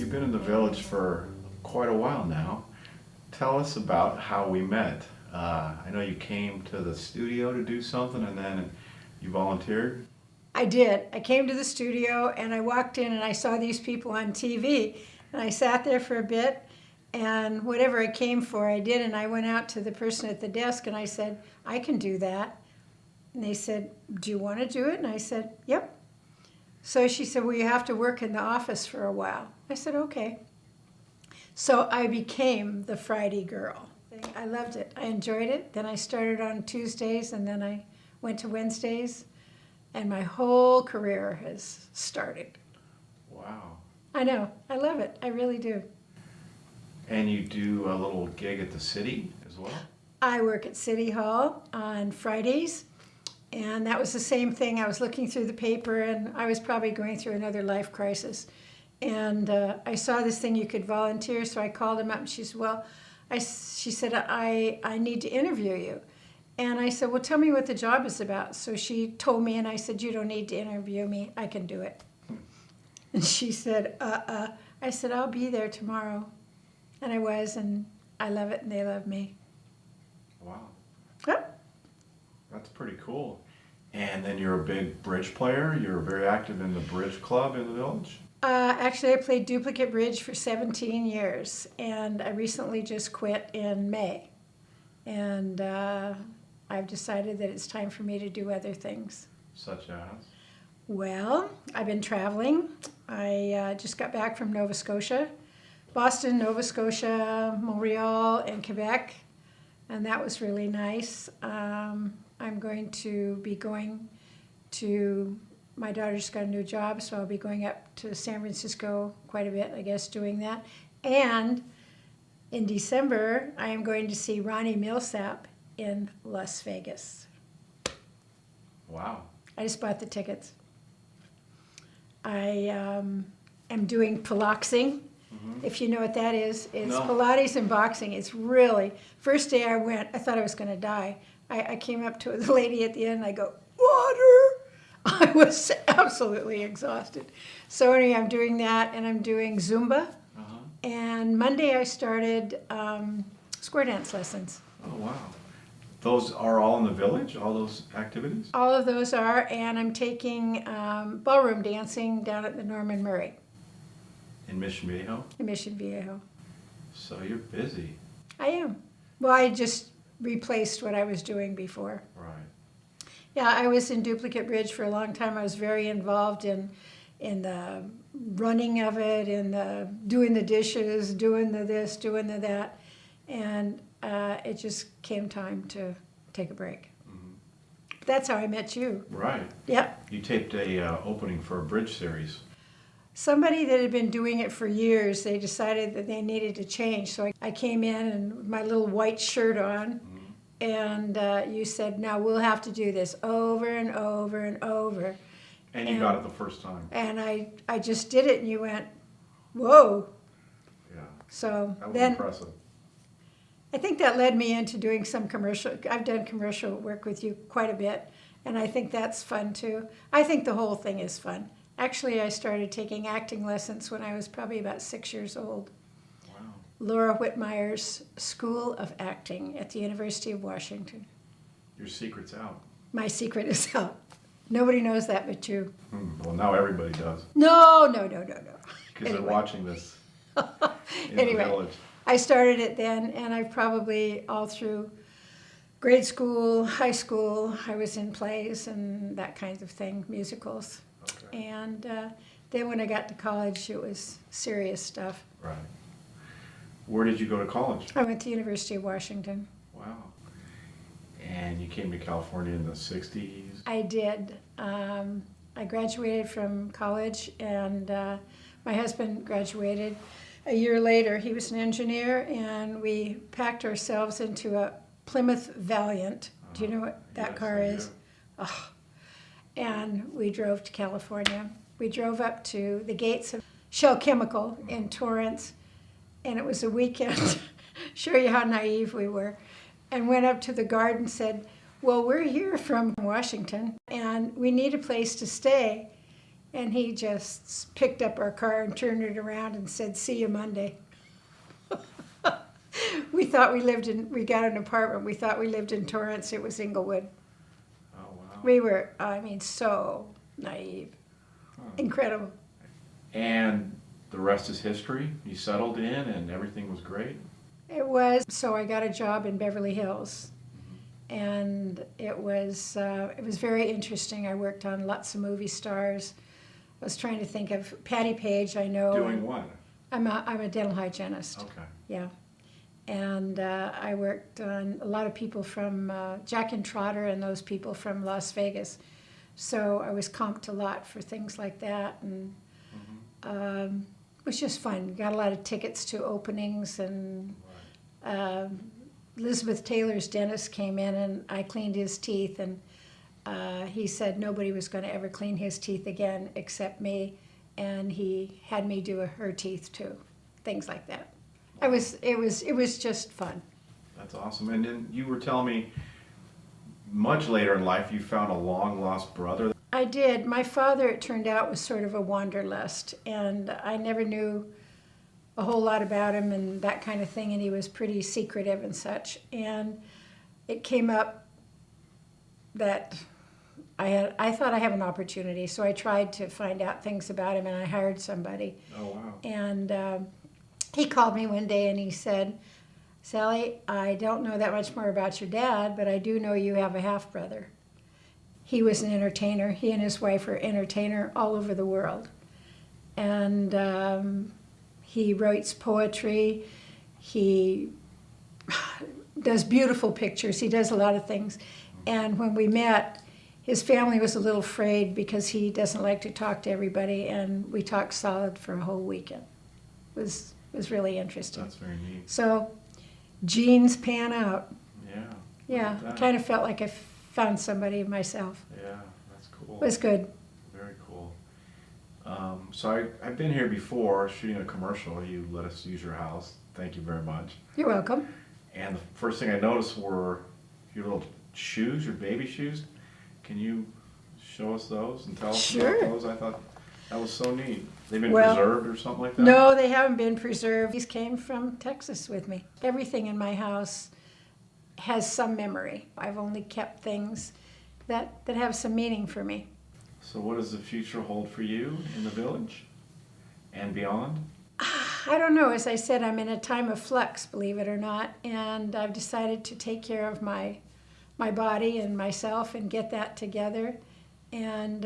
We've been in the village for quite a while now. Tell us about how we met. I know you came to the studio to do something and then you volunteered. I did. I came to the studio and I walked in and I saw these people on TV and I sat there for a bit and whatever I came for I did, and I went out to the person at the desk and I said, I can do that. And they said, do you want to do it? And I said, yep. So she said, well, you have to work in the office for a while. I said, okay. So I became the Friday girl. I loved it. I enjoyed it. Then I started on Tuesdays and then I went to Wednesdays. And my whole career has started. Wow. I know. I love it. I really do. And you do a little gig at the city as well? I work at City Hall on Fridays. And that was the same thing. I was looking through the paper and I was probably going through another life crisis. And I saw this thing you could volunteer. So I called him up and she said, well, she said, I need to interview you. And I said, well, tell me what the job is about. So she told me, and I said, you don't need to interview me. I can do it. And she said, I said, I'll be there tomorrow. And I was, and I love it, and they love me. Wow. Yep. That's pretty cool. And then you're a big bridge player. You're very active in the bridge club in the village. Actually, I played duplicate bridge for 17 years, and I recently just quit in May. And I've decided that it's time for me to do other things. Such as? Well, I've been traveling. I just got back from Nova Scotia, Boston, Nova Scotia, Montreal, and Quebec, and that was really nice. I'm going to be going to, my daughter just got a new job, so I'll be going up to San Francisco quite a bit, I guess, doing that. And in December, I am going to see Ronnie Millsap in Las Vegas. Wow. I just bought the tickets. I am doing piloxing. Mm-hmm. If you know what that is, it's no. Pilates and boxing. It's really, first day I went, I thought I was going to die. I came up to the lady at the end and I go, water! I was absolutely exhausted. So anyway, I'm doing that and I'm doing Zumba. Uh-huh. And Monday I started square dance lessons. Oh, wow. Those are all in the village, all those activities? All of those are, and I'm taking ballroom dancing down at the Norman Murray. In Mission Viejo? In Mission Viejo. So you're busy. I am. Well, I just replaced what I was doing before. Right. Yeah, I was in duplicate bridge for a long time. I was very involved in the running of it, in the doing the dishes, doing the this, doing the that, and it just came time to take a break. Mm-hmm. That's how I met you. Right. Yep. You taped a opening for a bridge series. Somebody that had been doing it for years, they decided that they needed to change. So I came in and with my little white shirt on, mm-hmm. and you said, now we'll have to do this over and over and over. And you got it the first time. And I just did it, and you went, whoa. Yeah. So that was then, impressive. I think that led me into doing some commercial. I've done commercial work with you quite a bit, and I think that's fun too. I think the whole thing is fun. Actually, I started taking acting lessons when I was probably about 6 years old. Wow. Laura Whitmire's School of Acting at the University of Washington. Your secret's out. My secret is out. Nobody knows that but you. Well, now everybody does. No. Because they're watching this in anyway, the village. I started it then, and I probably all through grade school, high school, I was in plays and that kind of thing, musicals. Okay. And then when I got to college, it was serious stuff. Right. Where did you go to college? I went to the University of Washington. Wow. And you came to California in the 60s? I did. I graduated from college, and my husband graduated a year later. He was an engineer, and we packed ourselves into a Plymouth Valiant. Do you know what that car is? Oh. And we drove to California. We drove up to the gates of Shell Chemical in Torrance, and it was a weekend. Show you how naive we were. And went up to the guard and said, well, we're here from Washington, and we need a place to stay. And he just picked up our car and turned it around and said, "See you Monday." We thought we got an apartment. We thought we lived in Torrance. It was Inglewood. Oh, wow. We were, I mean, so naive. Incredible. And the rest is history. You settled in and everything was great. It was, so I got a job in Beverly Hills. And it was very interesting. I worked on lots of movie stars. I was trying to think of Patty Page, I know. Doing what? I'm a dental hygienist. Okay. Yeah. And I worked on a lot of people from Jack and Trotter and those people from Las Vegas. So I was comped a lot for things like that. And it was just fun. Got a lot of tickets to openings. And Elizabeth Taylor's dentist came in and I cleaned his teeth. And he said nobody was going to ever clean his teeth again except me. And he had me do her teeth too. Things like that. It was just fun. That's awesome. And then you were telling me much later in life you found a long lost brother. I did. My father, it turned out, was sort of a wanderlust, and I never knew a whole lot about him and that kind of thing, and he was pretty secretive and such. And it came up that I thought I have an opportunity, so I tried to find out things about him, and I hired somebody. Oh, wow. And he called me one day and he said, "Sally, I don't know that much more about your dad, but I do know you have a half-brother." He was an entertainer. He and his wife were entertainer all over the world. And he writes poetry. He does beautiful pictures. He does a lot of things. And when we met, his family was a little afraid because he doesn't like to talk to everybody, and we talked solid for a whole weekend. It was really interesting. That's very neat. So genes pan out. Yeah. Yeah, Look at that. kind of felt like I found somebody myself. Yeah, that's cool. It was good. Very cool. So I've been here before shooting a commercial. You let us use your house. Thank you very much. You're welcome. And the first thing I noticed were your little shoes, your baby shoes. Can you show us those and tell us Sure. about those? I thought that was so neat. They've been Well, preserved or something like that? No, they haven't been preserved. These came from Texas with me. Everything in my house has some memory. I've only kept things that have some meaning for me. So what does the future hold for you in the village and beyond? I don't know. As I said, I'm in a time of flux, believe it or not, and I've decided to take care of my body and myself and get that together. And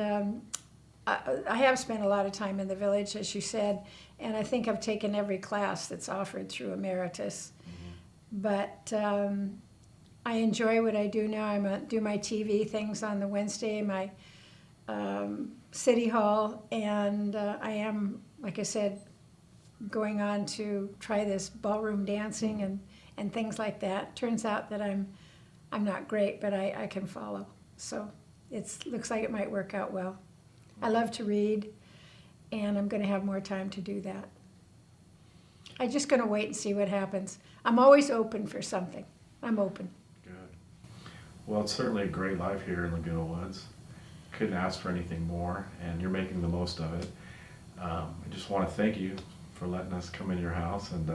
I have spent a lot of time in the village, as you said, and I think I've taken every class that's offered through Emeritus. But I enjoy what I do now. I do my TV things on the Wednesday, my City Hall, and I am, like I said, going on to try this ballroom dancing and things like that. Turns out that I'm not great, but I can follow. So it looks like it might work out well. I love to read, and I'm going to have more time to do that. I'm just going to wait and see what happens. I'm always open for something. I'm open. Good. Well, it's certainly a great life here in Laguna Woods. Couldn't ask for anything more, and you're making the most of it. I just want to thank you for letting us come in your house and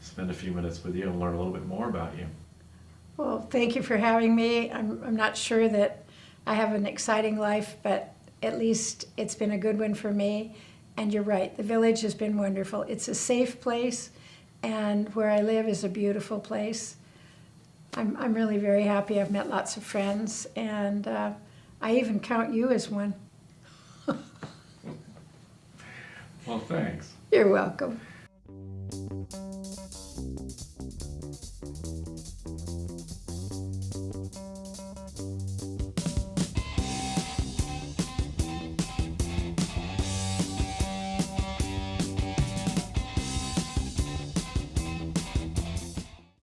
spend a few minutes with you and learn a little bit more about you. Well, thank you for having me. I'm not sure that I have an exciting life, but at least it's been a good one for me. And you're right, the village has been wonderful. It's a safe place, and where I live is a beautiful place. I'm really very happy. I've met lots of friends, and I even count you as one. Well, thanks. You're welcome.